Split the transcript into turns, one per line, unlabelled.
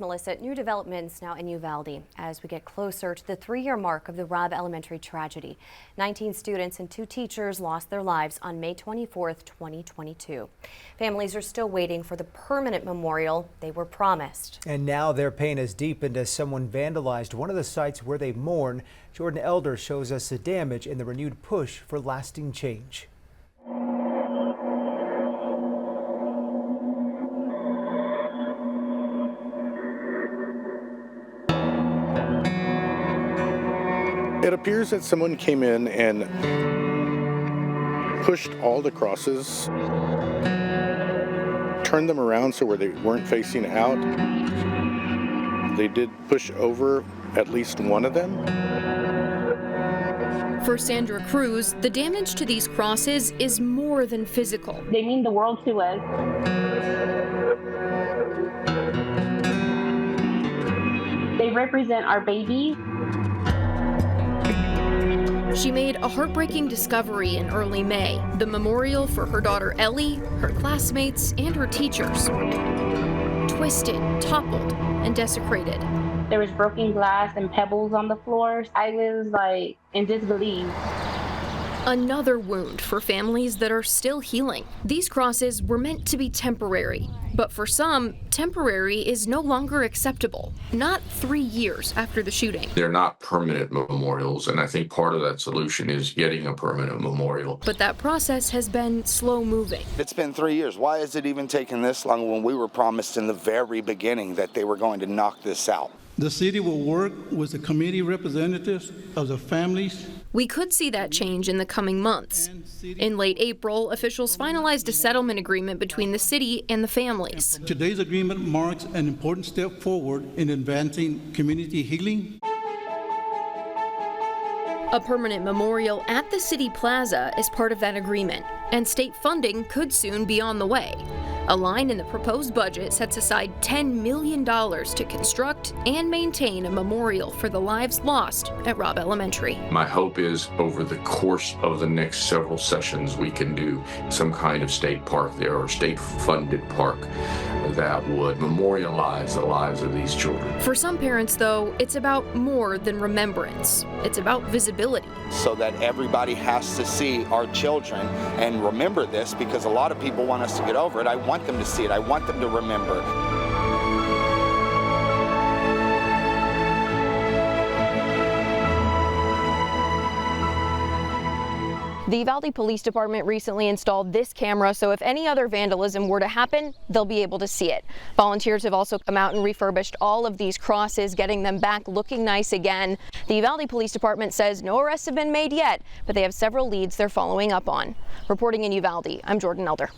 Melissa, new developments now in Uvalde as we get closer to the 3-year mark of the Robb Elementary tragedy. 19 students and 2 teachers lost their lives on May 24th, 2022. Families are still waiting for the permanent memorial they were promised.
And now their pain has deepened as someone vandalized one of the sites where they mourn. Jordan Elder shows us the damage and the renewed push for lasting change.
It appears that someone came in and pushed all the crosses, turned them around so where they weren't facing out. They did push over at least one of them.
For Sandra Cruz, the damage to these crosses is more than physical.
They mean the world to us. They represent our babies.
She made a heartbreaking discovery in early May, the memorial for her daughter Ellie, her classmates, and her teachers. Twisted, toppled, and desecrated.
There was broken glass and pebbles on the floor. I was in disbelief.
Another wound for families that are still healing. These crosses were meant to be temporary, but for some, temporary is no longer acceptable. Not 3 years after the shooting.
They're not permanent memorials, and I think part of that solution is getting a permanent memorial.
But that process has been slow moving.
It's been 3 years. Why has it even taken this long when we were promised in the very beginning that they were going to knock this out?
The city will work with the community representatives of the families.
We could see that change in the coming months. In late April, officials finalized a settlement agreement between the city and the families.
Today's agreement marks an important step forward in advancing community healing.
A permanent memorial at the city plaza is part of that agreement, and state funding could soon be on the way. A line in the proposed budget sets aside $10 million to construct and maintain a memorial for the lives lost at Robb Elementary.
My hope is over the course of the next several sessions, we can do some kind of state park there or state-funded park that would memorialize the lives of these children.
For some parents, though, it's about more than remembrance. It's about visibility.
So that everybody has to see our children and remember this, because a lot of people want us to get over it. I want them to see it. I want them to remember.
The Uvalde Police Department recently installed this camera, so if any other vandalism were to happen, they'll be able to see it. Volunteers have also come out and refurbished all of these crosses, getting them back looking nice again. The Uvalde Police Department says no arrests have been made yet, but they have several leads they're following up on. Reporting in Uvalde, I'm Jordan Elder.